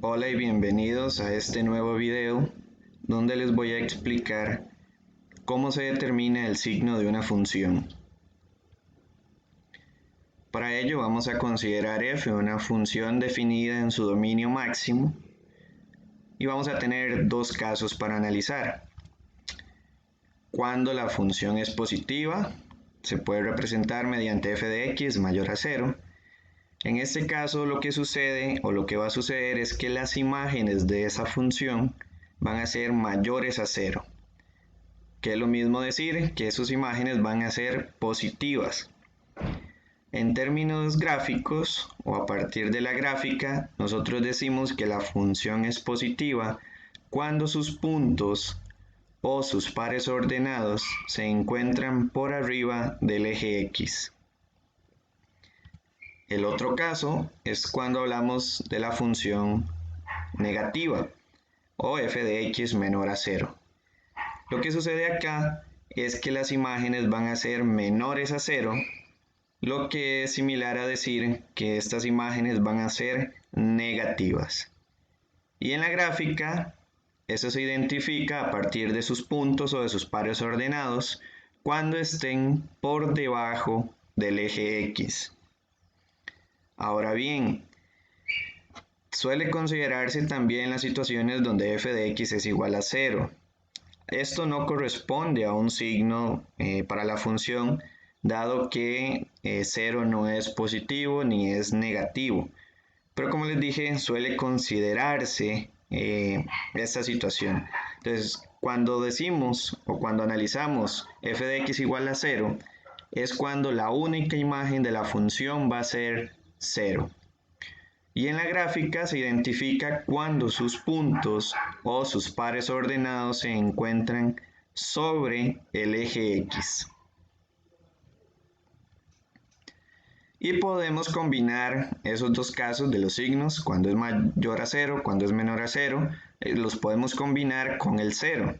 Hola y bienvenidos a este nuevo video donde les voy a explicar cómo se determina el signo de una función. Para ello vamos a considerar f una función definida en su dominio máximo y vamos a tener dos casos para analizar. Cuando la función es positiva, se puede representar mediante f de x mayor a 0. En este caso lo que sucede o lo que va a suceder es que las imágenes de esa función van a ser mayores a 0, que es lo mismo decir que sus imágenes van a ser positivas. En términos gráficos o a partir de la gráfica, nosotros decimos que la función es positiva cuando sus puntos o sus pares ordenados se encuentran por arriba del eje X. El otro caso es cuando hablamos de la función negativa o f de x menor a 0. Lo que sucede acá es que las imágenes van a ser menores a 0, lo que es similar a decir que estas imágenes van a ser negativas. Y en la gráfica, eso se identifica a partir de sus puntos o de sus pares ordenados cuando estén por debajo del eje X. Ahora bien, suele considerarse también las situaciones donde f de x es igual a 0. Esto no corresponde a un signo para la función, dado que 0 no es positivo ni es negativo. Pero como les dije, suele considerarse esta situación. Entonces, cuando decimos o cuando analizamos f de x igual a 0, es cuando la única imagen de la función va a ser 0. Y en la gráfica se identifica cuando sus puntos o sus pares ordenados se encuentran sobre el eje X. Y podemos combinar esos dos casos de los signos, cuando es mayor a 0, cuando es menor a 0, los podemos combinar con el 0.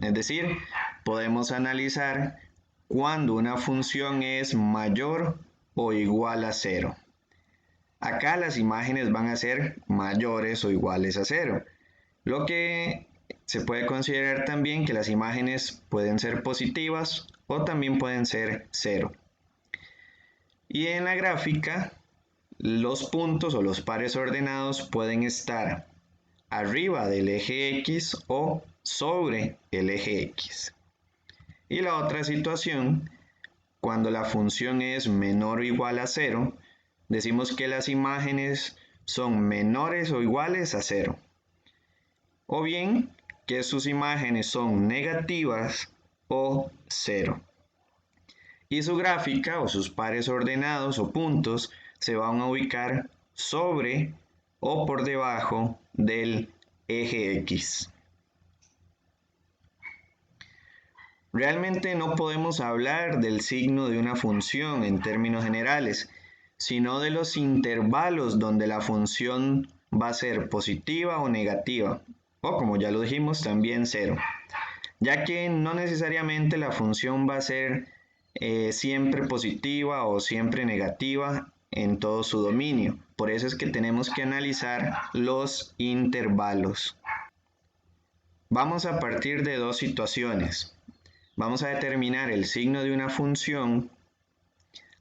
Es decir, podemos analizar cuando una función es mayor o igual a 0. Acá las imágenes van a ser mayores o iguales a 0, lo que se puede considerar también que las imágenes pueden ser positivas o también pueden ser 0. Y en la gráfica, los puntos o los pares ordenados pueden estar arriba del eje X o sobre el eje X. Y la otra situación, cuando la función es menor o igual a 0, decimos que las imágenes son menores o iguales a 0. O bien que sus imágenes son negativas o 0. Y su gráfica o sus pares ordenados o puntos se van a ubicar sobre o por debajo del eje X. Realmente no podemos hablar del signo de una función en términos generales, sino de los intervalos donde la función va a ser positiva o negativa, o como ya lo dijimos, también 0, ya que no necesariamente la función va a ser siempre positiva o siempre negativa en todo su dominio. Por eso es que tenemos que analizar los intervalos. Vamos a partir de dos situaciones. Vamos a determinar el signo de una función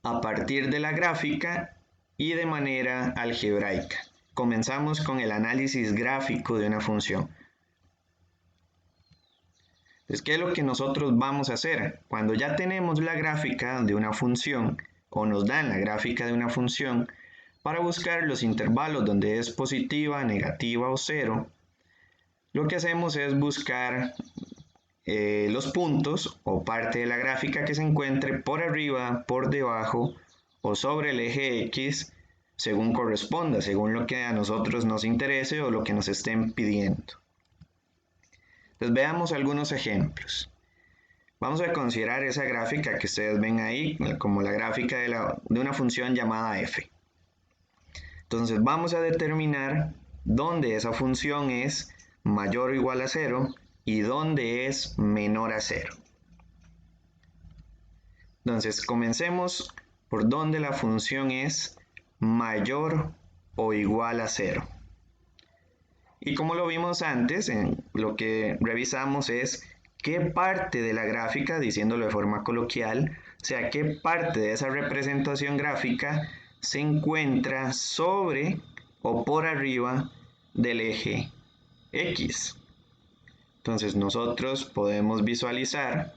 a partir de la gráfica y de manera algebraica. Comenzamos con el análisis gráfico de una función. Entonces, ¿qué es lo que nosotros vamos a hacer? Cuando ya tenemos la gráfica de una función o nos dan la gráfica de una función, para buscar los intervalos donde es positiva, negativa o 0, lo que hacemos es buscar los puntos o parte de la gráfica que se encuentre por arriba, por debajo o sobre el eje X según corresponda, según lo que a nosotros nos interese o lo que nos estén pidiendo. Entonces veamos algunos ejemplos. Vamos a considerar esa gráfica que ustedes ven ahí como la gráfica de una función llamada f. Entonces vamos a determinar dónde esa función es mayor o igual a 0 y dónde es menor a 0. Entonces comencemos por donde la función es mayor o igual a 0. Y como lo vimos antes, lo que revisamos es qué parte de la gráfica, diciéndolo de forma coloquial, o sea, qué parte de esa representación gráfica se encuentra sobre o por arriba del eje X. Entonces nosotros podemos visualizar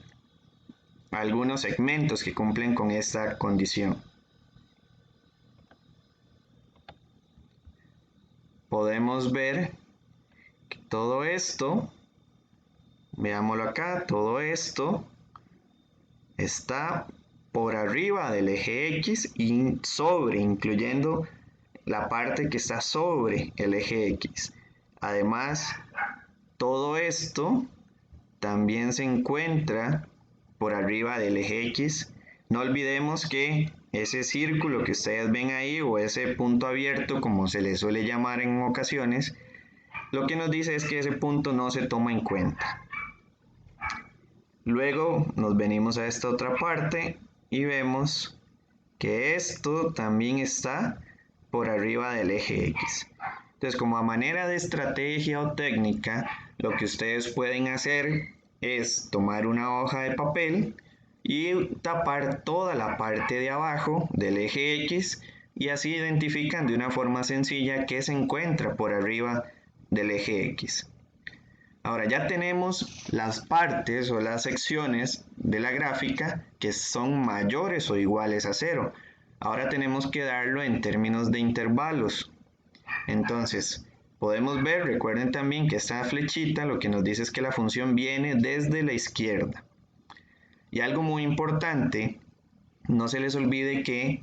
algunos segmentos que cumplen con esta condición. Podemos ver que todo esto, veámoslo acá, todo esto está por arriba del eje X y incluyendo la parte que está sobre el eje X. Además, todo esto también se encuentra por arriba del eje X. No olvidemos que ese círculo que ustedes ven ahí, o ese punto abierto como se le suele llamar en ocasiones, lo que nos dice es que ese punto no se toma en cuenta. Luego nos venimos a esta otra parte y vemos que esto también está por arriba del eje X. Entonces, como a manera de estrategia o técnica, lo que ustedes pueden hacer es tomar una hoja de papel y tapar toda la parte de abajo del eje X, y así identifican de una forma sencilla qué se encuentra por arriba del eje X. Ahora ya tenemos las partes o las secciones de la gráfica que son mayores o iguales a 0. Ahora tenemos que darlo en términos de intervalos. Entonces, podemos ver, recuerden también que esta flechita lo que nos dice es que la función viene desde la izquierda. Y algo muy importante, no se les olvide que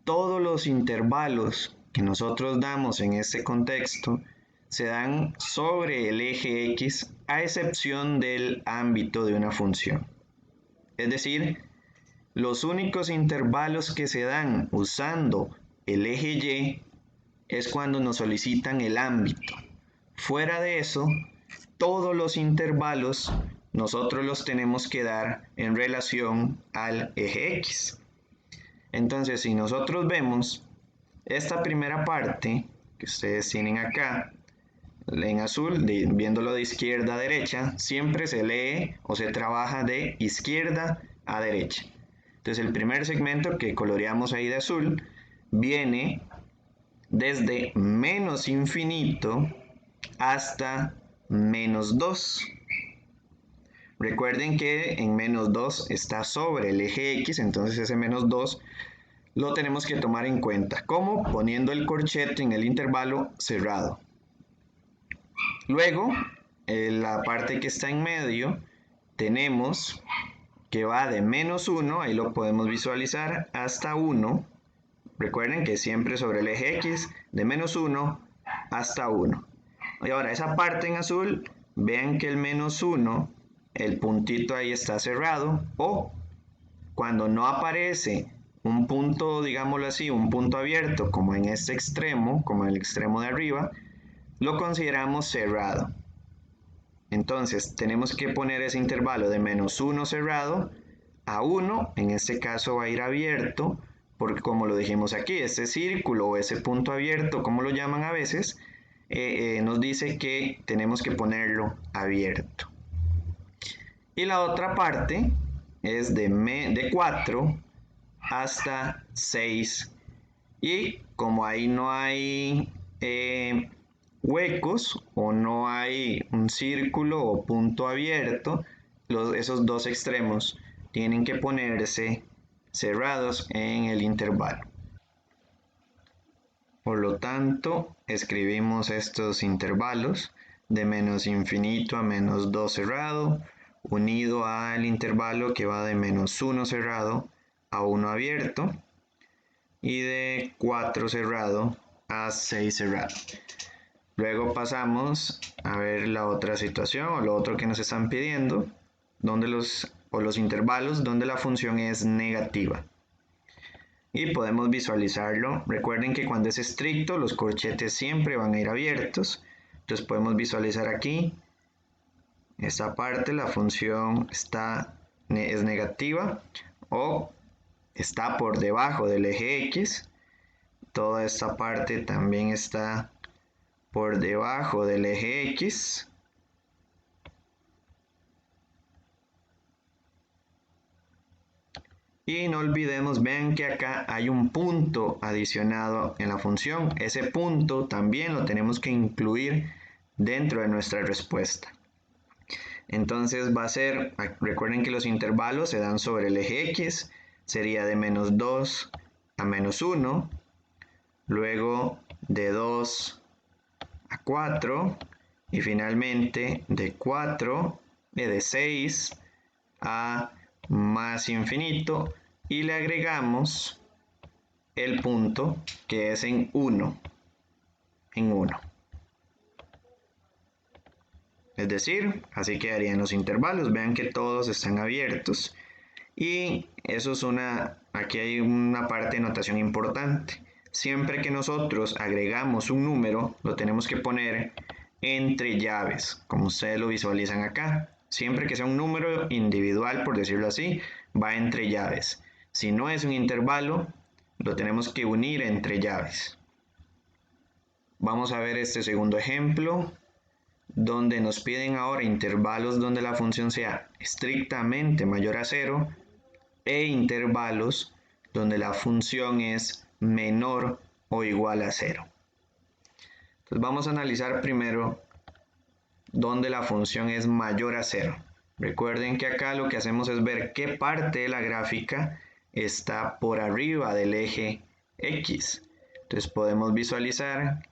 todos los intervalos que nosotros damos en este contexto se dan sobre el eje X, a excepción del ámbito de una función. Es decir, los únicos intervalos que se dan usando el eje Y es cuando nos solicitan el ámbito. Fuera de eso, todos los intervalos nosotros los tenemos que dar en relación al eje X. Entonces, si nosotros vemos esta primera parte que ustedes tienen acá en azul, viéndolo de izquierda a derecha, siempre se lee o se trabaja de izquierda a derecha. Entonces, el primer segmento que coloreamos ahí de azul viene desde menos infinito hasta menos 2. Recuerden que en menos 2 está sobre el eje X, entonces ese menos 2 lo tenemos que tomar en cuenta. ¿Cómo? Poniendo el corchete en el intervalo cerrado. Luego, en la parte que está en medio, tenemos que va de menos 1, ahí lo podemos visualizar, hasta 1. Recuerden que siempre sobre el eje X, de menos 1 hasta 1. Y ahora, esa parte en azul, vean que el menos 1, el puntito ahí está cerrado, o cuando no aparece un punto, digámoslo así, un punto abierto, como en este extremo, como en el extremo de arriba, lo consideramos cerrado. Entonces, tenemos que poner ese intervalo de menos 1 cerrado a 1, en este caso va a ir abierto, porque como lo dijimos aquí, este círculo o ese punto abierto, como lo llaman a veces, nos dice que tenemos que ponerlo abierto. Y la otra parte es de 4 hasta 6. Y como ahí no hay huecos o no hay un círculo o punto abierto, esos dos extremos tienen que ponerse cerrados en el intervalo. Por lo tanto, escribimos estos intervalos de menos infinito a menos 2 cerrado, unido al intervalo que va de menos 1 cerrado a 1 abierto, y de 4 cerrado a 6 cerrado. Luego pasamos a ver la otra situación o lo otro que nos están pidiendo, donde los intervalos donde la función es negativa. Y podemos visualizarlo. Recuerden que cuando es estricto los corchetes siempre van a ir abiertos. Entonces podemos visualizar aquí esta parte, la función es negativa o está por debajo del eje X. Toda esta parte también está por debajo del eje X. Y no olvidemos, vean que acá hay un punto adicionado en la función. Ese punto también lo tenemos que incluir dentro de nuestra respuesta. Entonces va a ser, recuerden que los intervalos se dan sobre el eje X, sería de -2 a -1, luego de 2 a 4 y finalmente de 6 a más infinito y le agregamos el punto que es en 1. Es decir, así quedarían los intervalos. Vean que todos están abiertos. Y eso es aquí hay una parte de notación importante. Siempre que nosotros agregamos un número, lo tenemos que poner entre llaves, como ustedes lo visualizan acá. Siempre que sea un número individual, por decirlo así, va entre llaves. Si no es un intervalo, lo tenemos que unir entre llaves. Vamos a ver este segundo ejemplo, donde nos piden ahora intervalos donde la función sea estrictamente mayor a 0 e intervalos donde la función es menor o igual a 0. Entonces vamos a analizar primero donde la función es mayor a 0. Recuerden que acá lo que hacemos es ver qué parte de la gráfica está por arriba del eje X. Entonces podemos visualizar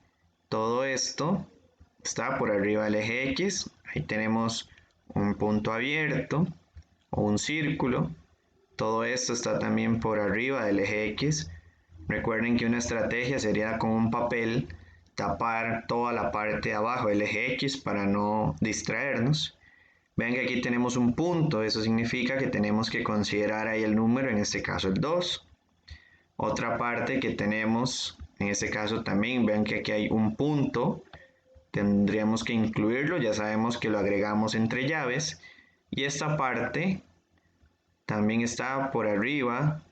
todo esto está por arriba del eje X. Ahí tenemos un punto abierto o un círculo. Todo esto está también por arriba del eje X. Recuerden que una estrategia sería con un papel tapar toda la parte de abajo del eje X para no distraernos. Vean que aquí tenemos un punto, eso significa que tenemos que considerar ahí el número, en este caso el 2. Otra parte que tenemos, en este caso también, vean que aquí hay un punto, tendríamos que incluirlo, ya sabemos que lo agregamos entre llaves. Y esta parte también está por arriba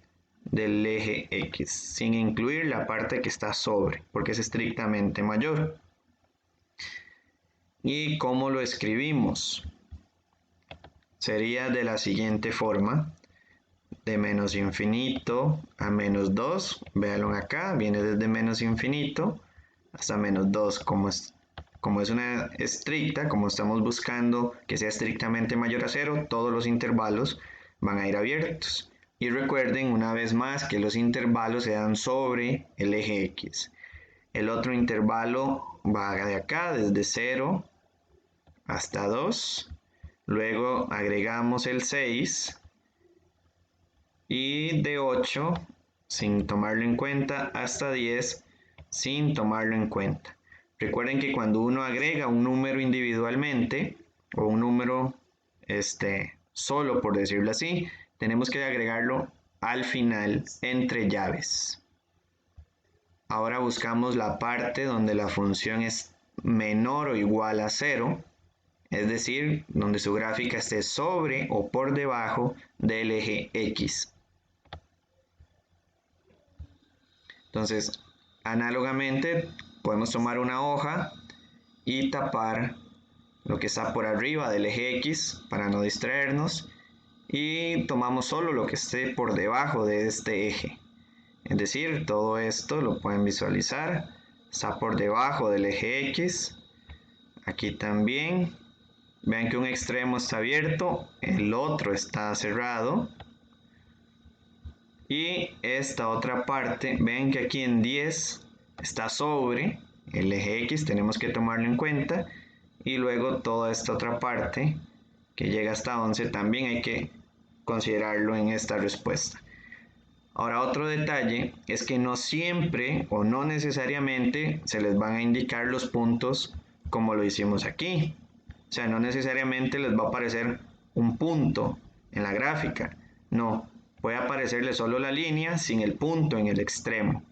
del eje X, sin incluir la parte que está sobre, porque es estrictamente mayor. ¿Y cómo lo escribimos? Sería de la siguiente forma, de menos infinito a -2, véanlo acá, viene desde menos infinito hasta -2, como es una estricta, como estamos buscando que sea estrictamente mayor a 0, todos los intervalos van a ir abiertos. Y recuerden una vez más que los intervalos se dan sobre el eje X. El otro intervalo va de acá, desde 0 hasta 2. Luego agregamos el 6 y de 8 sin tomarlo en cuenta hasta 10 sin tomarlo en cuenta. Recuerden que cuando uno agrega un número individualmente o un número solo, por decirlo así, tenemos que agregarlo al final entre llaves. Ahora buscamos la parte donde la función es menor o igual a 0, es decir, donde su gráfica esté sobre o por debajo del eje X. Entonces, análogamente, podemos tomar una hoja y tapar lo que está por arriba del eje X para no distraernos y tomamos solo lo que esté por debajo de este eje. Es decir, todo esto lo pueden visualizar, está por debajo del eje X. Aquí también, vean que un extremo está abierto, el otro está cerrado. Y esta otra parte, ven que aquí en 10 está sobre el eje X, tenemos que tomarlo en cuenta. Y luego toda esta otra parte que llega hasta 11 también hay que considerarlo en esta respuesta. Ahora otro detalle es que no siempre o no necesariamente se les van a indicar los puntos como lo hicimos aquí. O sea, no necesariamente les va a aparecer un punto en la gráfica. No, puede aparecerle solo la línea sin el punto en el extremo.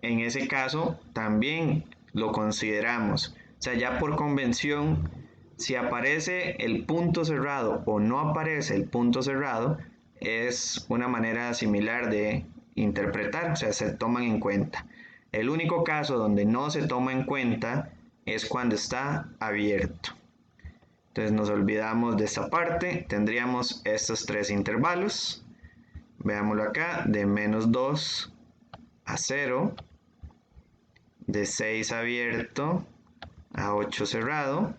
En ese caso también lo consideramos. O sea, ya por convención, si aparece el punto cerrado o no aparece el punto cerrado, es una manera similar de interpretar, o sea, se toman en cuenta. El único caso donde no se toma en cuenta es cuando está abierto. Entonces nos olvidamos de esta parte, tendríamos estos tres intervalos. Veámoslo acá, de menos 2 a 0, de 6 abierto a 8 cerrado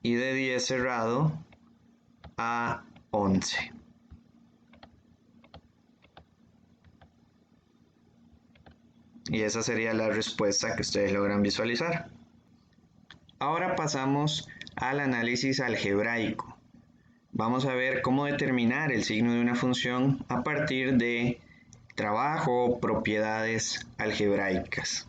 y de 10 cerrado a 11. Y esa sería la respuesta que ustedes logran visualizar. Ahora pasamos al análisis algebraico. Vamos a ver cómo determinar el signo de una función a partir de trabajo o propiedades algebraicas.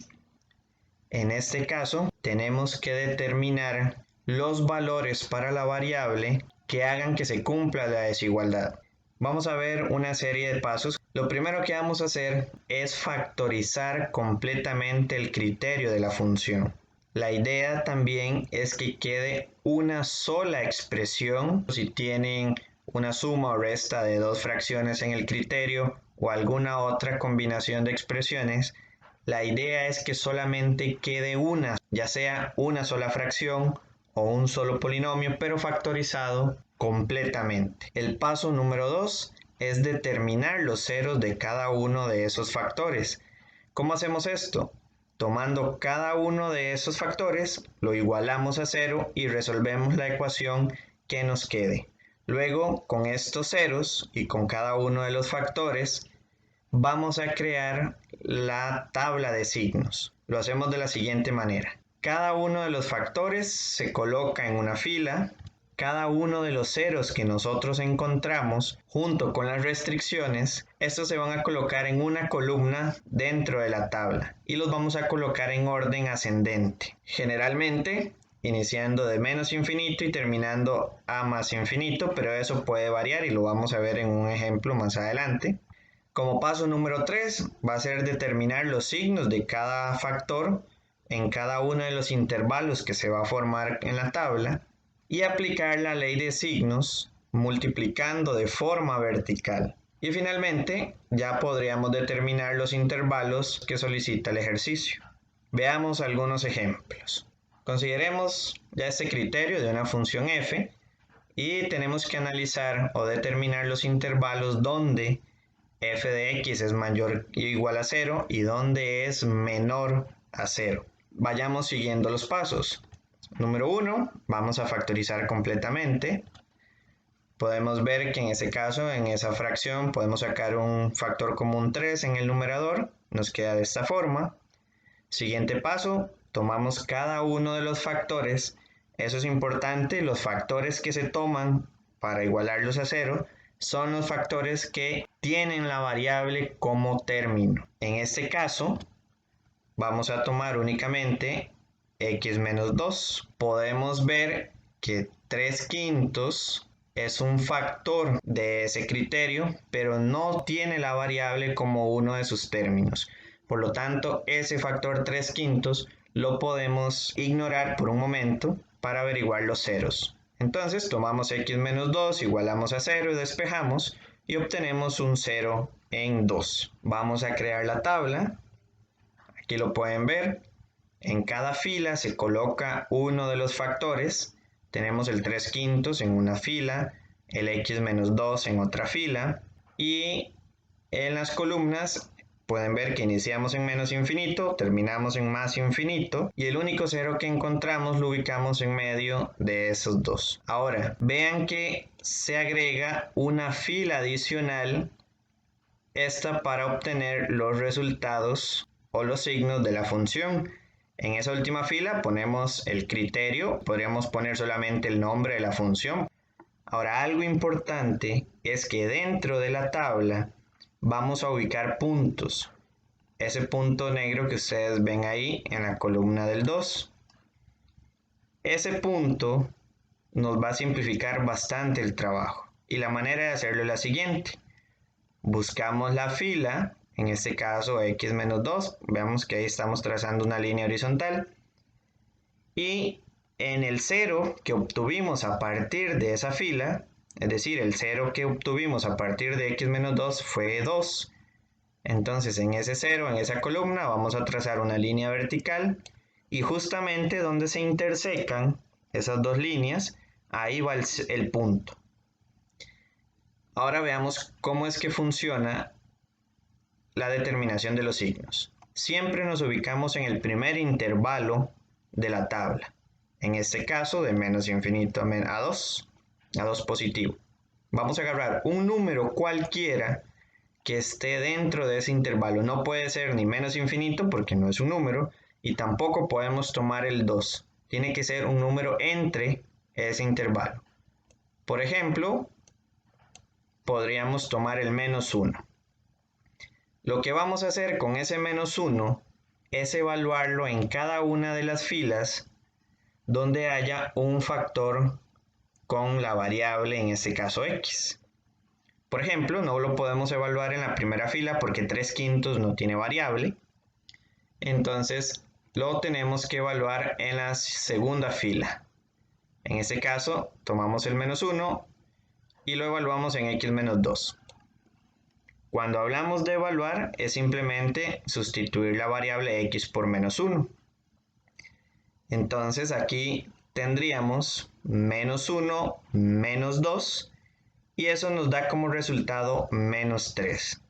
En este caso, tenemos que determinar los valores para la variable que hagan que se cumpla la desigualdad. Vamos a ver una serie de pasos. Lo primero que vamos a hacer es factorizar completamente el criterio de la función. La idea también es que quede una sola expresión. Si tienen una suma o resta de dos fracciones en el criterio o alguna otra combinación de expresiones, la idea es que solamente quede una, ya sea una sola fracción o un solo polinomio, pero factorizado completamente. El paso número 2 es determinar los ceros de cada uno de esos factores. ¿Cómo hacemos esto? Tomando cada uno de esos factores, lo igualamos a 0 y resolvemos la ecuación que nos quede. Luego, con estos ceros y con cada uno de los factores, vamos a crear la tabla de signos. Lo hacemos de la siguiente manera. Cada uno de los factores se coloca en una fila. Cada uno de los ceros que nosotros encontramos junto con las restricciones, estos se van a colocar en una columna dentro de la tabla y los vamos a colocar en orden ascendente. Generalmente iniciando de menos infinito y terminando a más infinito, pero eso puede variar y lo vamos a ver en un ejemplo más adelante. Como paso número 3 va a ser determinar los signos de cada factor en cada uno de los intervalos que se va a formar en la tabla y aplicar la ley de signos multiplicando de forma vertical. Y finalmente ya podríamos determinar los intervalos que solicita el ejercicio. Veamos algunos ejemplos. Consideremos ya este criterio de una función f y tenemos que analizar o determinar los intervalos donde f de x es mayor o igual a 0 y donde es menor a 0. Vayamos siguiendo los pasos. Número 1, vamos a factorizar completamente. Podemos ver que en ese caso, en esa fracción, podemos sacar un factor común 3 en el numerador. Nos queda de esta forma. Siguiente paso, tomamos cada uno de los factores. Eso es importante, los factores que se toman para igualarlos a 0 son los factores que tienen la variable como término. En este caso, vamos a tomar únicamente x menos 2. Podemos ver que 3/5 es un factor de ese criterio, pero no tiene la variable como uno de sus términos. Por lo tanto, ese factor 3/5 lo podemos ignorar por un momento para averiguar los ceros. Entonces tomamos x menos 2, igualamos a 0 y despejamos y obtenemos un 0 en 2. Vamos a crear la tabla. Aquí lo pueden ver. En cada fila se coloca uno de los factores. Tenemos el 3/5 en una fila, el x menos 2 en otra fila y en las columnas pueden ver que iniciamos en menos infinito, terminamos en más infinito y el único cero que encontramos lo ubicamos en medio de esos dos. Ahora, vean que se agrega una fila adicional, esta para obtener los resultados o los signos de la función. En esa última fila ponemos el criterio, podríamos poner solamente el nombre de la función. Ahora, algo importante es que dentro de la tabla vamos a ubicar puntos. Ese punto negro que ustedes ven ahí en la columna del 2. Ese punto nos va a simplificar bastante el trabajo. Y la manera de hacerlo es la siguiente. Buscamos la fila, en este caso x menos 2. Veamos que ahí estamos trazando una línea horizontal. Y en el 0 que obtuvimos a partir de esa fila, es decir, el 0 que obtuvimos a partir de x menos 2 fue 2. Entonces en ese 0, en esa columna, vamos a trazar una línea vertical y justamente donde se intersecan esas dos líneas, ahí va el punto. Ahora veamos cómo es que funciona la determinación de los signos. Siempre nos ubicamos en el primer intervalo de la tabla. En este caso, de menos infinito a 2 positivo. Vamos a agarrar un número cualquiera que esté dentro de ese intervalo. No puede ser ni menos infinito porque no es un número y tampoco podemos tomar el 2. Tiene que ser un número entre ese intervalo. Por ejemplo, podríamos tomar el menos 1. Lo que vamos a hacer con ese menos 1 es evaluarlo en cada una de las filas donde haya un factor con la variable, en este caso x. Por ejemplo, no lo podemos evaluar en la primera fila porque 3/5 no tiene variable. Entonces lo tenemos que evaluar en la segunda fila. En este caso, tomamos el menos 1 y lo evaluamos en x menos 2. Cuando hablamos de evaluar, es simplemente sustituir la variable x por menos 1. Entonces aquí tendríamos menos 1 menos 2 y eso nos da como resultado menos 3.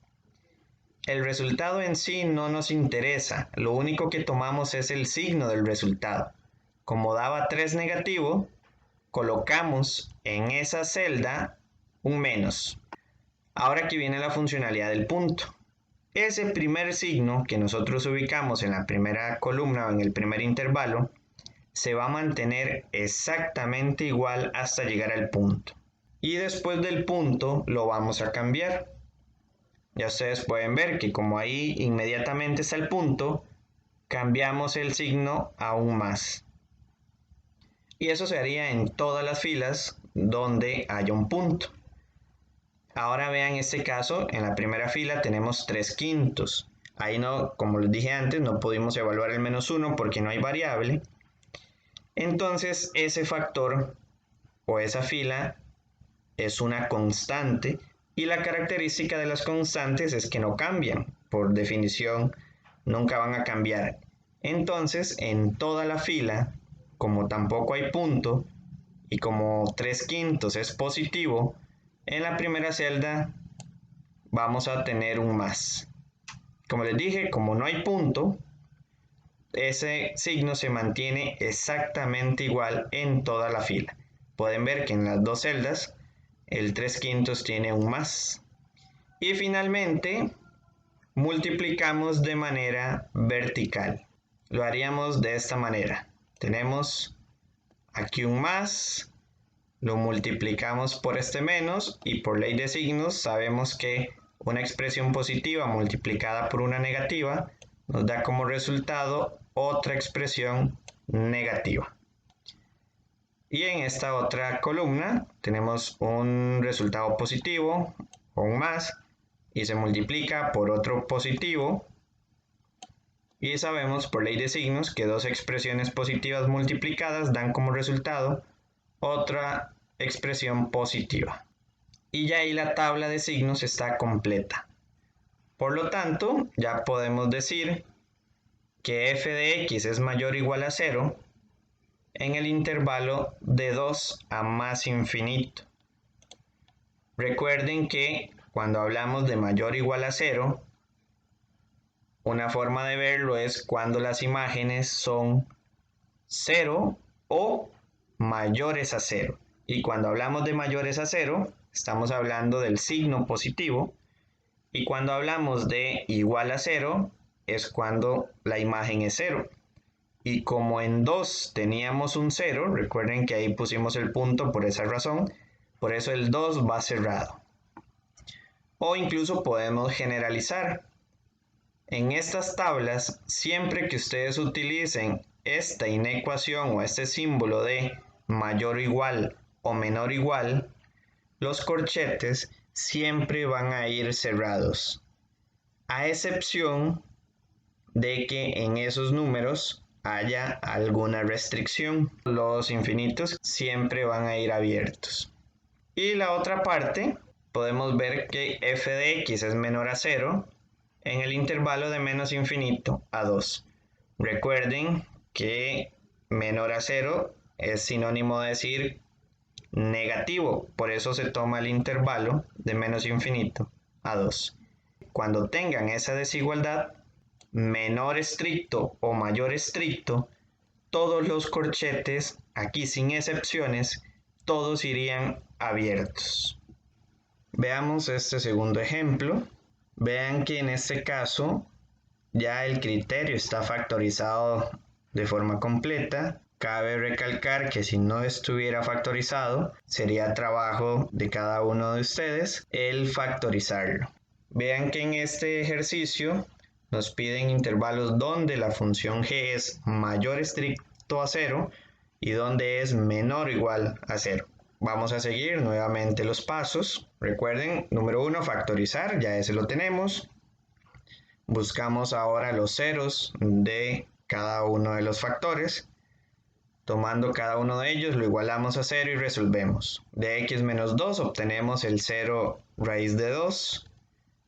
El resultado en sí no nos interesa, lo único que tomamos es el signo del resultado. Como daba 3 negativo, colocamos en esa celda un menos. Ahora aquí viene la funcionalidad del punto. Ese primer signo que nosotros ubicamos en la primera columna o en el primer intervalo se va a mantener exactamente igual hasta llegar al punto. Y después del punto lo vamos a cambiar. Ya ustedes pueden ver que como ahí inmediatamente está el punto, cambiamos el signo aún más. Y eso se haría en todas las filas donde haya un punto. Ahora vean este caso, en la primera fila tenemos 3/5. Ahí no, como les dije antes, no pudimos evaluar el menos 1 porque no hay variable. Entonces ese factor o esa fila es una constante y la característica de las constantes es que no cambian. Por definición, nunca van a cambiar. Entonces, en toda la fila, como tampoco hay punto y como 3/5 es positivo, en la primera celda vamos a tener un más. Como les dije, como no hay punto, ese signo se mantiene exactamente igual en toda la fila. Pueden ver que en las dos celdas el 3/5 tiene un más. Y finalmente multiplicamos de manera vertical. Lo haríamos de esta manera. Tenemos aquí un más, lo multiplicamos por este menos y por ley de signos sabemos que una expresión positiva multiplicada por una negativa nos da como resultado otra expresión negativa. Y en esta otra columna tenemos un resultado positivo o un más y se multiplica por otro positivo. Y sabemos por ley de signos que dos expresiones positivas multiplicadas dan como resultado otra expresión positiva. Y ya ahí la tabla de signos está completa. Por lo tanto, ya podemos decir que f de x es mayor o igual a 0 en el intervalo de 2 a más infinito. Recuerden que cuando hablamos de mayor o igual a 0, una forma de verlo es cuando las imágenes son 0 o mayores a 0. Y cuando hablamos de mayores a 0, estamos hablando del signo positivo. Y cuando hablamos de igual a 0, es cuando la imagen es 0. Y como en 2 teníamos un 0, recuerden que ahí pusimos el punto por esa razón, por eso el 2 va cerrado. O incluso podemos generalizar. En estas tablas, siempre que ustedes utilicen esta inecuación o este símbolo de mayor o igual o menor o igual, los corchetes siempre van a ir cerrados, a excepción de que en esos números haya alguna restricción. Los infinitos siempre van a ir abiertos. Y la otra parte, podemos ver que f de x es menor a 0 en el intervalo de menos infinito a 2. Recuerden que menor a 0 es sinónimo de decir negativo, por eso se toma el intervalo de menos infinito a 2. Cuando tengan esa desigualdad, menor estricto o mayor estricto, todos los corchetes, aquí sin excepciones, todos irían abiertos. Veamos este segundo ejemplo. Vean que en este caso ya el criterio está factorizado de forma completa. Cabe recalcar que si no estuviera factorizado, sería trabajo de cada uno de ustedes el factorizarlo. Vean que en este ejercicio nos piden intervalos donde la función g es mayor estricto a 0 y donde es menor o igual a 0. Vamos a seguir nuevamente los pasos. Recuerden, número 1, factorizar, ya ese lo tenemos. Buscamos ahora los ceros de cada uno de los factores. Tomando cada uno de ellos, lo igualamos a 0 y resolvemos. De x menos 2 obtenemos el 0 raíz de 2.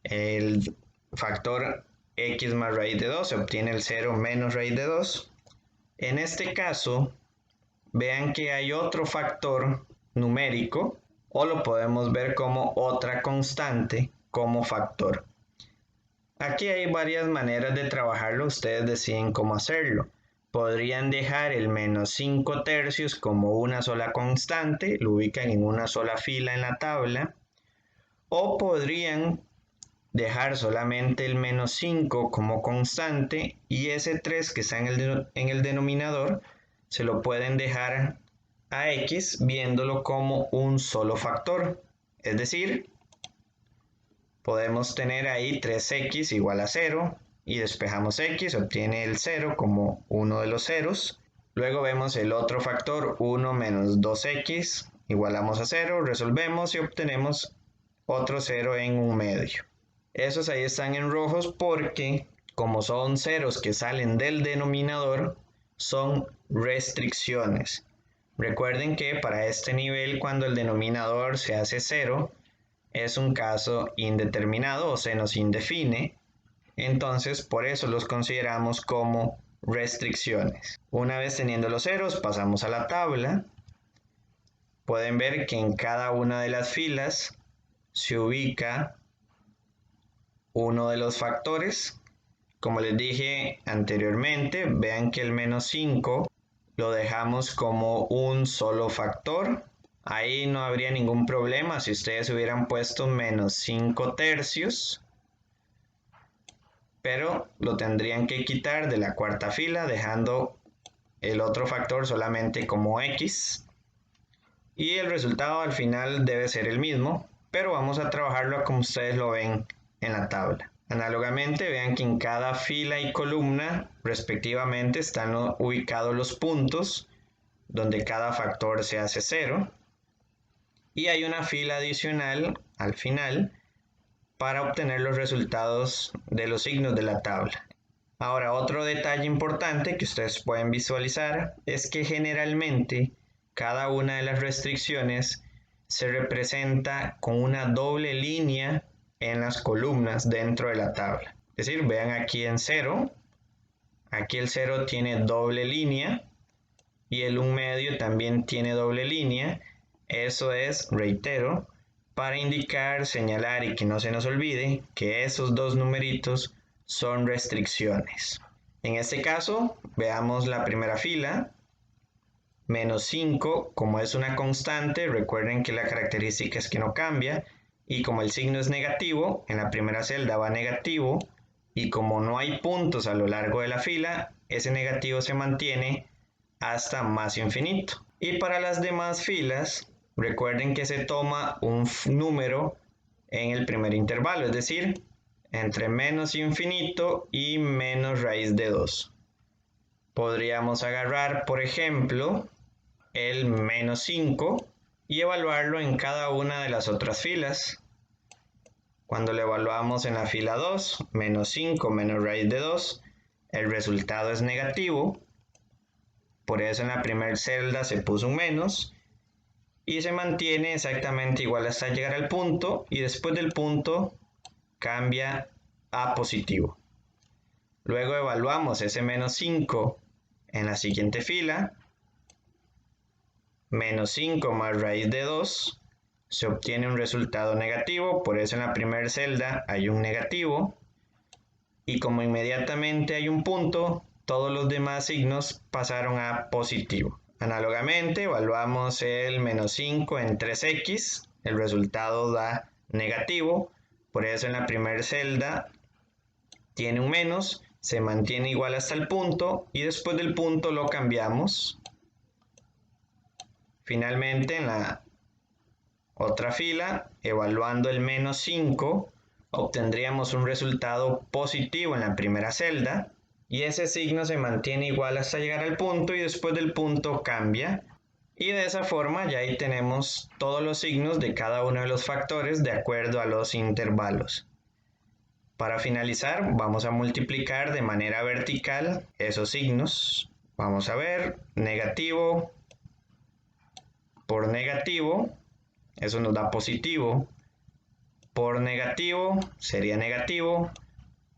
El factor x más raíz de 2 se obtiene el 0 menos raíz de 2. En este caso, vean que hay otro factor numérico, o lo podemos ver como otra constante como factor. Aquí hay varias maneras de trabajarlo, ustedes deciden cómo hacerlo. Podrían dejar el menos 5 tercios como una sola constante, lo ubican en una sola fila en la tabla, o podrían dejar solamente el menos 5 como constante y ese 3 que está en el denominador se lo pueden dejar a x viéndolo como un solo factor. Es decir, podemos tener ahí 3x igual a 0 y despejamos x, obtiene el 0 como uno de los ceros. Luego vemos el otro factor 1 menos 2x, igualamos a 0, resolvemos y obtenemos otro 0 en un medio. Esos ahí están en rojos porque como son ceros que salen del denominador, son restricciones. Recuerden que para este nivel, cuando el denominador se hace 0, es un caso indeterminado o se nos indefine. Entonces, por eso los consideramos como restricciones. Una vez teniendo los ceros, pasamos a la tabla. Pueden ver que en cada una de las filas se ubica uno de los factores. Como les dije anteriormente, vean que el menos 5 lo dejamos como un solo factor. Ahí no habría ningún problema si ustedes hubieran puesto menos 5 tercios, pero lo tendrían que quitar de la cuarta fila dejando el otro factor solamente como x. Y el resultado al final debe ser el mismo, pero vamos a trabajarlo como ustedes lo ven en la tabla. Análogamente, vean que en cada fila y columna respectivamente están ubicados los puntos donde cada factor se hace 0. Y hay una fila adicional al final para obtener los resultados de los signos de la tabla. Ahora, otro detalle importante que ustedes pueden visualizar es que generalmente cada una de las restricciones se representa con una doble línea en las columnas dentro de la tabla. Es decir, vean aquí en 0, aquí el 0 tiene doble línea y el 1 medio también tiene doble línea. Eso es, reitero, para indicar, señalar y que no se nos olvide que esos dos numeritos son restricciones. En este caso, veamos la primera fila. Menos 5, como es una constante, recuerden que la característica es que no cambia. Y como el signo es negativo, en la primera celda va negativo. Y como no hay puntos a lo largo de la fila, ese negativo se mantiene hasta más infinito. Y para las demás filas, recuerden que se toma un número en el primer intervalo, es decir, entre menos infinito y menos raíz de 2. Podríamos agarrar, por ejemplo, el menos 5 y evaluarlo en cada una de las otras filas. Cuando lo evaluamos en la fila 2, menos 5 menos raíz de 2, el resultado es negativo. Por eso en la primera celda se puso un menos y se mantiene exactamente igual hasta llegar al punto y después del punto cambia a positivo. Luego evaluamos ese menos 5 en la siguiente fila. Menos 5 más raíz de 2 se obtiene un resultado negativo, por eso en la primera celda hay un negativo. Y como inmediatamente hay un punto, todos los demás signos pasaron a positivo. Análogamente, evaluamos el menos 5 en 3x, el resultado da negativo, por eso en la primera celda tiene un menos, se mantiene igual hasta el punto y después del punto lo cambiamos. Finalmente, en la otra fila, evaluando el menos 5, obtendríamos un resultado positivo en la primera celda y ese signo se mantiene igual hasta llegar al punto y después del punto cambia. Y de esa forma ya ahí tenemos todos los signos de cada uno de los factores de acuerdo a los intervalos. Para finalizar, vamos a multiplicar de manera vertical esos signos. Vamos a ver, negativo por negativo, eso nos da positivo. Por negativo sería negativo,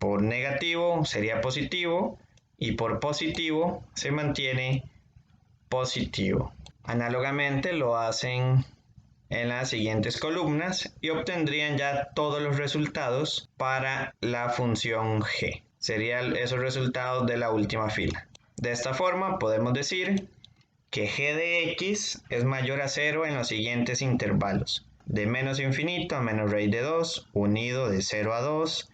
por negativo sería positivo y por positivo se mantiene positivo. Análogamente lo hacen en las siguientes columnas y obtendrían ya todos los resultados para la función g. Serían esos resultados de la última fila. De esta forma podemos decir que g de x es mayor a 0 en los siguientes intervalos. De menos infinito a menos raíz de 2, unido de 0 a 2,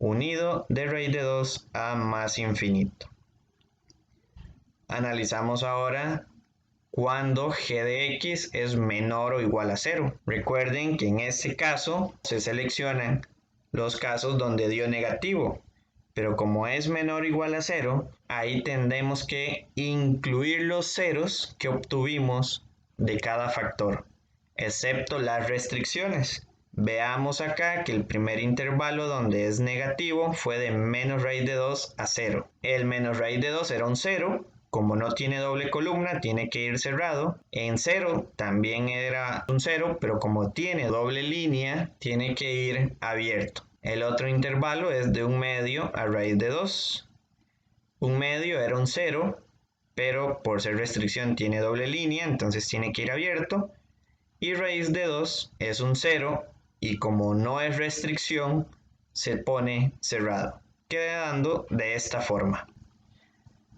unido de raíz de 2 a más infinito. Analizamos ahora cuando g de x es menor o igual a 0. Recuerden que en este caso se seleccionan los casos donde dio negativo, pero como es menor o igual a 0, ahí tendremos que incluir los ceros que obtuvimos de cada factor, excepto las restricciones. Veamos acá que el primer intervalo donde es negativo fue de menos raíz de 2 a 0. El menos raíz de 2 era un 0. Como no tiene doble columna, tiene que ir cerrado. En 0 también era un 0, pero como tiene doble línea, tiene que ir abierto. El otro intervalo es de un medio a raíz de 2. Un medio era un 0, pero por ser restricción tiene doble línea, entonces tiene que ir abierto. Y raíz de 2 es un 0, y como no es restricción, se pone cerrado, quedando de esta forma.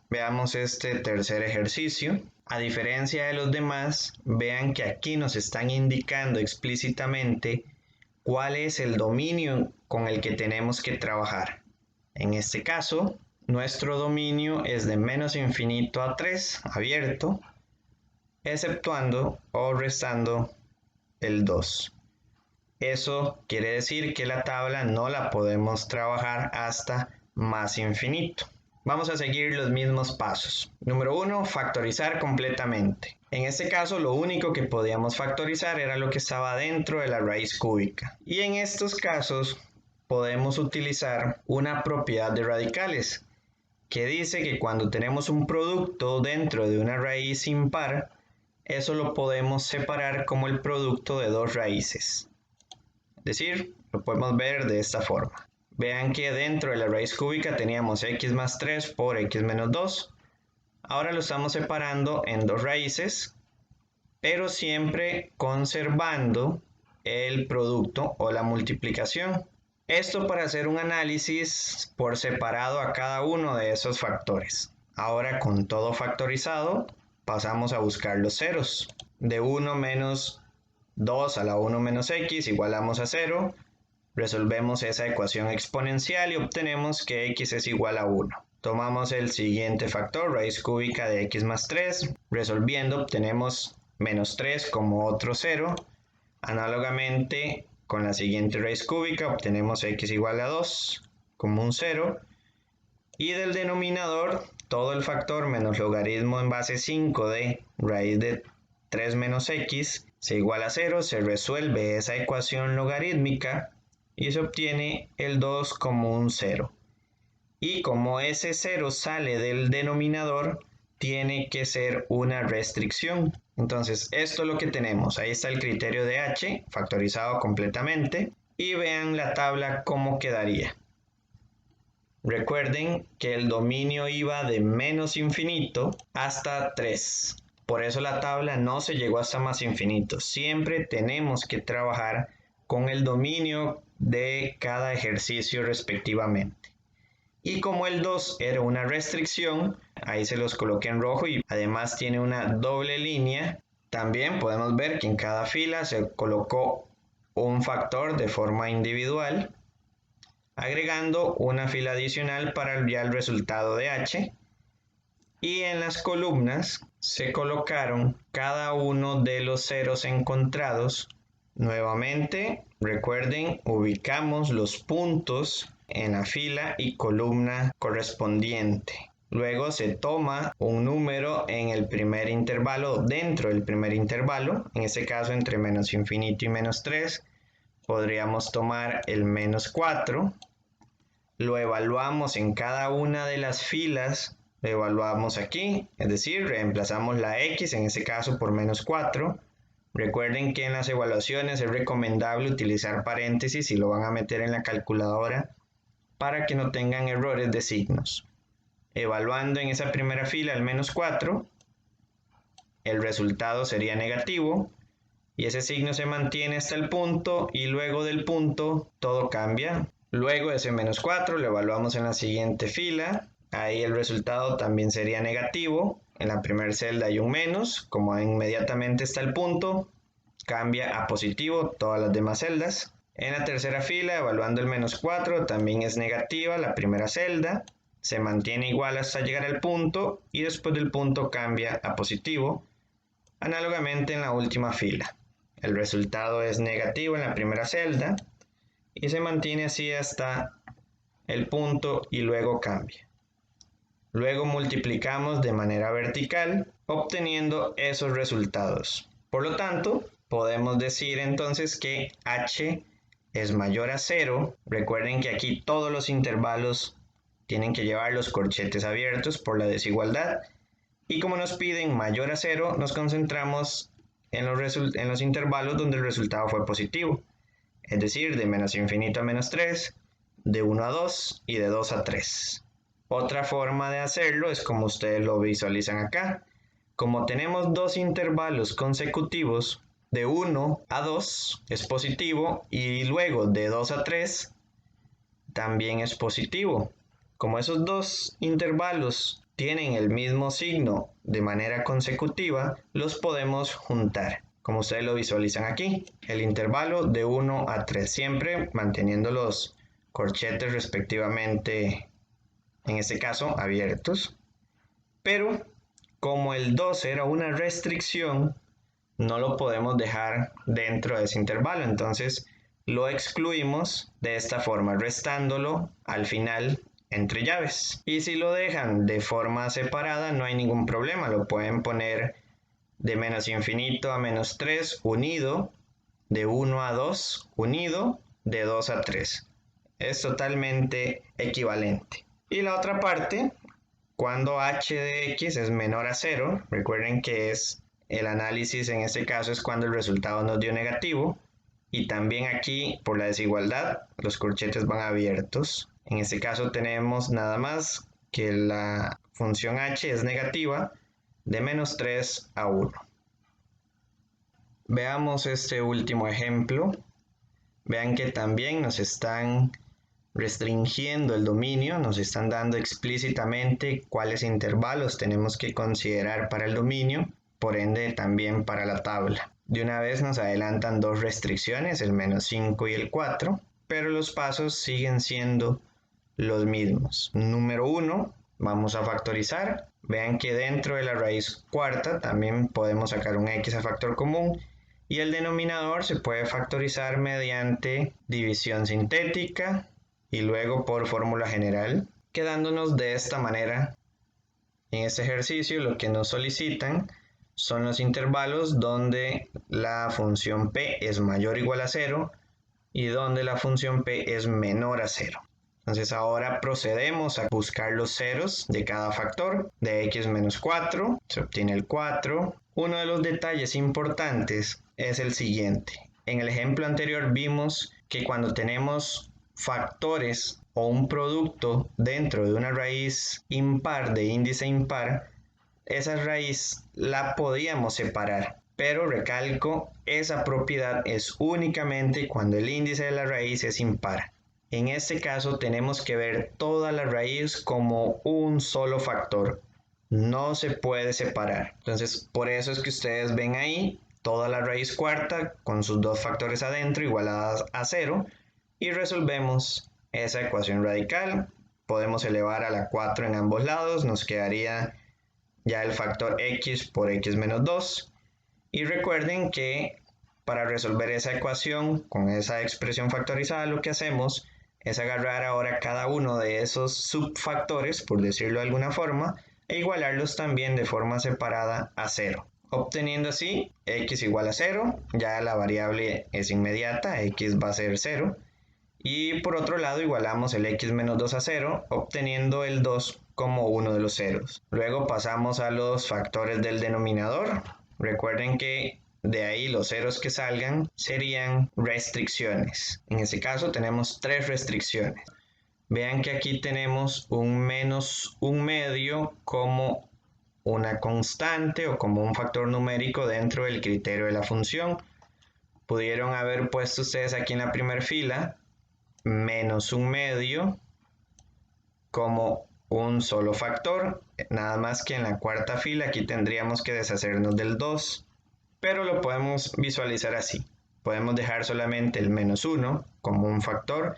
Veamos este tercer ejercicio. A diferencia de los demás, vean que aquí nos están indicando explícitamente cuál es el dominio con el que tenemos que trabajar. En este caso, nuestro dominio es de menos infinito a 3, abierto, exceptuando o restando el 2. Eso quiere decir que la tabla no la podemos trabajar hasta más infinito. Vamos a seguir los mismos pasos. Número 1, factorizar completamente. En este caso, lo único que podíamos factorizar era lo que estaba dentro de la raíz cúbica. Y en estos casos, podemos utilizar una propiedad de radicales, que dice que cuando tenemos un producto dentro de una raíz impar, eso lo podemos separar como el producto de dos raíces. Es decir, lo podemos ver de esta forma. Vean que dentro de la raíz cúbica teníamos x más 3 por x menos 2. Ahora lo estamos separando en dos raíces, pero siempre conservando el producto o la multiplicación. Esto para hacer un análisis por separado a cada uno de esos factores. Ahora con todo factorizado, pasamos a buscar los ceros. De 1 menos 2 a la 1 menos x igualamos a 0. Resolvemos esa ecuación exponencial y obtenemos que x es igual a 1. Tomamos el siguiente factor, raíz cúbica de x más 3. Resolviendo obtenemos menos 3 como otro 0. Análogamente con la siguiente raíz cúbica obtenemos x igual a 2 como un 0. Y del denominador todo el factor menos logaritmo en base 5 de raíz de 3 menos x se iguala a 0. Se resuelve esa ecuación logarítmica y se obtiene el 2 como un 0. Y como ese 0 sale del denominador, tiene que ser una restricción. Entonces, esto es lo que tenemos. Ahí está el criterio de h, factorizado completamente. Y vean la tabla cómo quedaría. Recuerden que el dominio iba de menos infinito hasta 3. Por eso la tabla no se llegó hasta más infinito. Siempre tenemos que trabajar con el dominio de cada ejercicio respectivamente. Y como el 2 era una restricción, ahí se los coloqué en rojo y además tiene una doble línea. También podemos ver que en cada fila se colocó un factor de forma individual, agregando una fila adicional para ya el resultado de h. Y en las columnas se colocaron cada uno de los ceros encontrados. Nuevamente, recuerden, ubicamos los puntos en la fila y columna correspondiente. Luego se toma un número en el primer intervalo, dentro del primer intervalo, en este caso entre menos infinito y menos 3. Podríamos tomar el menos 4. Lo evaluamos en cada una de las filas. Lo evaluamos aquí, es decir, reemplazamos la x en este caso por menos 4. Recuerden que en las evaluaciones es recomendable utilizar paréntesis si lo van a meter en la calculadora para que no tengan errores de signos. Evaluando en esa primera fila el menos 4, el resultado sería negativo y ese signo se mantiene hasta el punto y luego del punto todo cambia. Luego ese menos 4 lo evaluamos en la siguiente fila. Ahí el resultado también sería negativo. En la primera celda hay un menos. Como inmediatamente está el punto, cambia a positivo todas las demás celdas. En la tercera fila, evaluando el menos 4, también es negativa la primera celda. Se mantiene igual hasta llegar al punto y después del punto cambia a positivo. Análogamente en la última fila. El resultado es negativo en la primera celda y se mantiene así hasta el punto y luego cambia. Luego multiplicamos de manera vertical, obteniendo esos resultados. Por lo tanto, podemos decir entonces que h es mayor a 0. Recuerden que aquí todos los intervalos tienen que llevar los corchetes abiertos por la desigualdad. Y como nos piden mayor a 0, nos concentramos en los intervalos donde el resultado fue positivo. Es decir, de menos infinito a menos 3, de 1 a 2 y de 2 a 3. Otra forma de hacerlo es como ustedes lo visualizan acá. Como tenemos dos intervalos consecutivos, de 1 a 2 es positivo y luego de 2 a 3 también es positivo. Como esos dos intervalos tienen el mismo signo de manera consecutiva, los podemos juntar, como ustedes lo visualizan aquí. El intervalo de 1 a 3, siempre manteniendo los corchetes respectivamente, en este caso abiertos. Pero como el 2 era una restricción, no lo podemos dejar dentro de ese intervalo, entonces lo excluimos de esta forma, restándolo al final entre llaves. Y si lo dejan de forma separada, no hay ningún problema, lo pueden poner de menos infinito a menos 3 unido, de 1 a 2 unido, de 2 a 3. Es totalmente equivalente. Y la otra parte, cuando h de x es menor a 0, recuerden que es el análisis en este caso es cuando el resultado nos dio negativo. Y también aquí, por la desigualdad, los corchetes van abiertos. En este caso tenemos nada más que la función h es negativa de menos 3 a 1. Veamos este último ejemplo. Vean que también nos están restringiendo el dominio, nos están dando explícitamente cuáles intervalos tenemos que considerar para el dominio, por ende también para la tabla. De una vez nos adelantan dos restricciones, el menos 5 y el 4, pero los pasos siguen siendo los mismos. Número 1, vamos a factorizar. Vean que dentro de la raíz cuarta también podemos sacar un x a factor común y el denominador se puede factorizar mediante división sintética y luego por fórmula general, quedándonos de esta manera. En este ejercicio lo que nos solicitan son los intervalos donde la función p es mayor o igual a 0 y donde la función p es menor a 0. Entonces ahora procedemos a buscar los ceros de cada factor. De x menos 4 se obtiene el 4. Uno de los detalles importantes es el siguiente. En el ejemplo anterior vimos que cuando tenemos factores o un producto dentro de una raíz impar de índice impar, esa raíz la podíamos separar. Pero recalco, esa propiedad es únicamente cuando el índice de la raíz es impar. En este caso tenemos que ver toda la raíz como un solo factor. No se puede separar. Entonces, por eso es que ustedes ven ahí toda la raíz cuarta con sus dos factores adentro igualadas a 0 y resolvemos esa ecuación radical. Podemos elevar a la 4 en ambos lados, nos quedaría ya el factor x por x menos 2. Y recuerden que para resolver esa ecuación con esa expresión factorizada lo que hacemos es agarrar ahora cada uno de esos subfactores, por decirlo de alguna forma, e igualarlos también de forma separada a 0. Obteniendo así x igual a 0, ya la variable es inmediata, x va a ser 0. Y por otro lado igualamos el x menos 2 a 0, obteniendo el 2 como uno de los ceros. Luego pasamos a los factores del denominador. Recuerden que de ahí los ceros que salgan serían restricciones. En este caso tenemos 3 restricciones. Vean que aquí tenemos un menos un medio como una constante o como un factor numérico dentro del criterio de la función. Pudieron haber puesto ustedes aquí en la primera fila menos un medio como un solo factor, nada más que en la cuarta fila aquí tendríamos que deshacernos del 2, pero lo podemos visualizar así. Podemos dejar solamente el menos 1 como un factor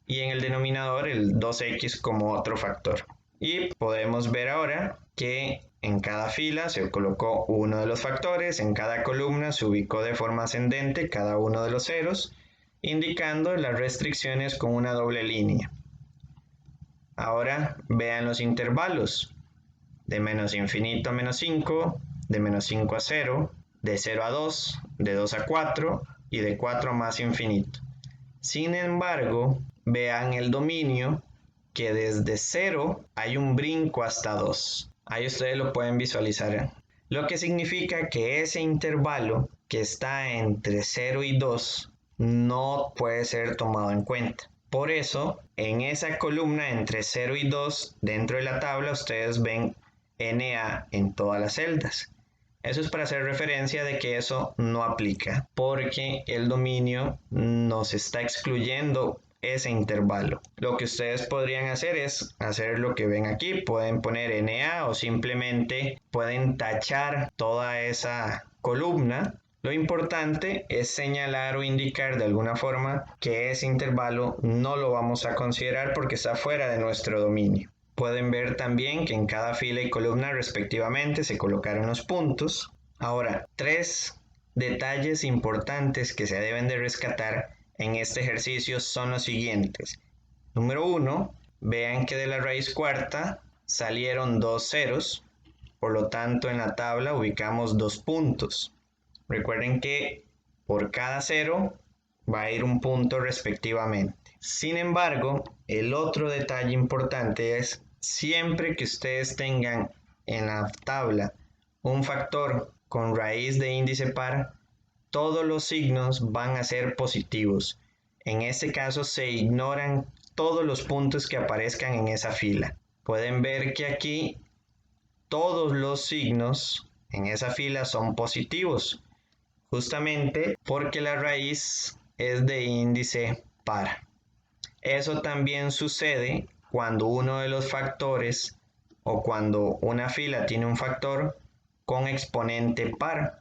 y en el denominador el 2x como otro factor. Y podemos ver ahora que en cada fila se colocó uno de los factores, en cada columna se ubicó de forma ascendente cada uno de los ceros, indicando las restricciones con una doble línea. Ahora vean los intervalos, de menos infinito a menos 5, de menos 5 a 0, de 0 a 2, de 2 a 4 y de 4 a más infinito. Sin embargo, vean el dominio que desde 0 hay un brinco hasta 2. Ahí ustedes lo pueden visualizar. Lo que significa que ese intervalo que está entre 0 y 2 no puede ser tomado en cuenta. Por eso, en esa columna entre 0 y 2, dentro de la tabla, ustedes ven NA en todas las celdas. Eso es para hacer referencia de que eso no aplica, porque el dominio nos está excluyendo ese intervalo. Lo que ustedes podrían hacer es hacer lo que ven aquí. Pueden poner NA o simplemente pueden tachar toda esa columna. Lo importante es señalar o indicar de alguna forma que ese intervalo no lo vamos a considerar porque está fuera de nuestro dominio. Pueden ver también que en cada fila y columna respectivamente se colocaron los puntos. Ahora, 3 detalles importantes que se deben de rescatar en este ejercicio son los siguientes. Número 1, vean que de la raíz cuarta salieron 2 ceros, por lo tanto en la tabla ubicamos 2 puntos. Recuerden que por cada cero va a ir un punto respectivamente. Sin embargo, el otro detalle importante es siempre que ustedes tengan en la tabla un factor con raíz de índice par, todos los signos van a ser positivos. En este caso se ignoran todos los puntos que aparezcan en esa fila. Pueden ver que aquí todos los signos en esa fila son positivos, justamente porque la raíz es de índice par. Eso también sucede cuando uno de los factores o cuando una fila tiene un factor con exponente par.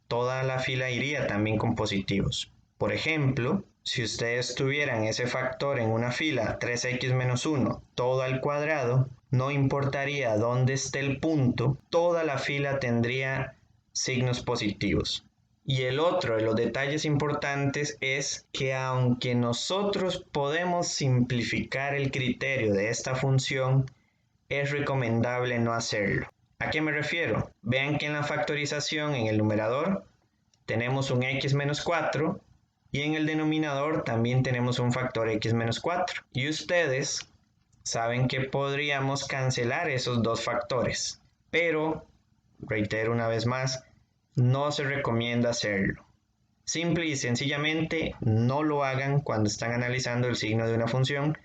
Toda la fila iría también con positivos. Por ejemplo, si ustedes tuvieran ese factor en una fila 3x menos 1 todo al cuadrado, no importaría dónde esté el punto, toda la fila tendría signos positivos. Y el otro de los detalles importantes es que aunque nosotros podemos simplificar el criterio de esta función, es recomendable no hacerlo. ¿A qué me refiero? Vean que en la factorización en el numerador tenemos un x menos 4 y en el denominador también tenemos un factor x menos 4. Y ustedes saben que podríamos cancelar esos dos factores, pero, reitero una vez más, no se recomienda hacerlo. Simple y sencillamente no lo hagan cuando están analizando el signo de una función,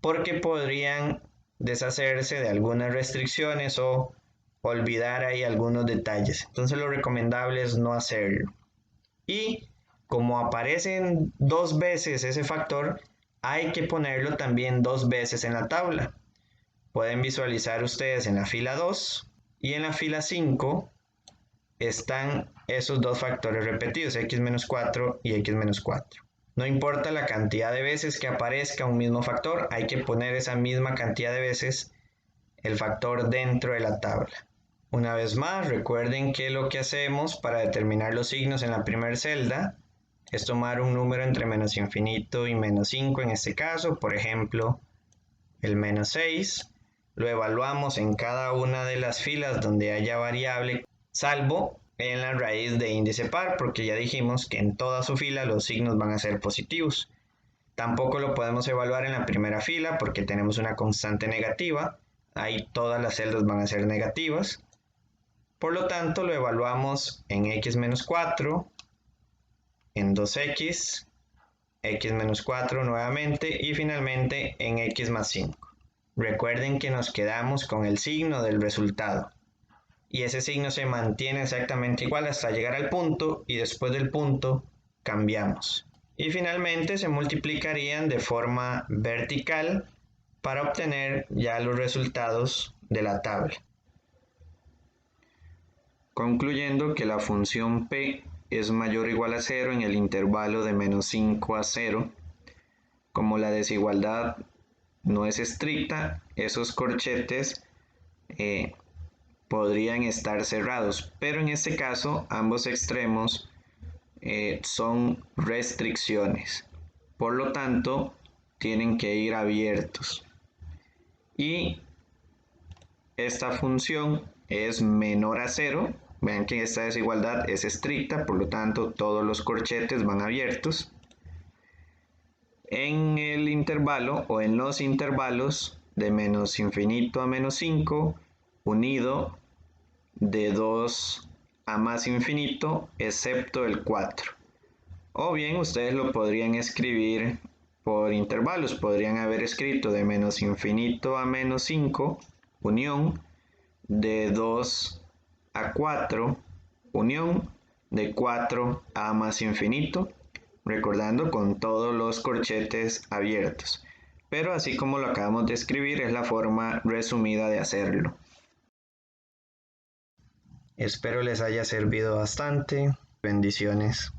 porque podrían deshacerse de algunas restricciones o olvidar ahí algunos detalles. Entonces lo recomendable es no hacerlo. Y como aparecen 2 veces ese factor, hay que ponerlo también 2 veces en la tabla. Pueden visualizar ustedes en la fila 2 y en la fila 5 están esos 2 factores repetidos, x-4 y x-4. No importa la cantidad de veces que aparezca un mismo factor, hay que poner esa misma cantidad de veces el factor dentro de la tabla. Una vez más, recuerden que lo que hacemos para determinar los signos en la primera celda es tomar un número entre menos infinito y menos 5 en este caso, por ejemplo, el menos 6. Lo evaluamos en cada una de las filas donde haya variable, salvo en la raíz de índice par, porque ya dijimos que en toda su fila los signos van a ser positivos. Tampoco lo podemos evaluar en la primera fila porque tenemos una constante negativa. Ahí todas las celdas van a ser negativas. Por lo tanto, lo evaluamos en x-4, en 2x, x-4 nuevamente y finalmente en x más 5. Recuerden que nos quedamos con el signo del resultado y ese signo se mantiene exactamente igual hasta llegar al punto y después del punto cambiamos. Y finalmente se multiplicarían de forma vertical para obtener ya los resultados de la tabla. Concluyendo que la función p es mayor o igual a 0 en el intervalo de menos 5 a 0, como la desigualdad no es estricta, esos corchetes podrían estar cerrados, pero en este caso ambos extremos son restricciones, por lo tanto tienen que ir abiertos. Y esta función es menor a 0. Vean que esta desigualdad es estricta, por lo tanto todos los corchetes van abiertos. En el intervalo o en los intervalos de menos infinito a menos 5, unido de 2 a más infinito, excepto el 4. O bien ustedes lo podrían escribir por intervalos, podrían haber escrito de menos infinito a menos 5, unión, de 2 a 4, unión, de 4 a más infinito, recordando con todos los corchetes abiertos. Pero así como lo acabamos de escribir, es la forma resumida de hacerlo. Espero les haya servido bastante. Bendiciones.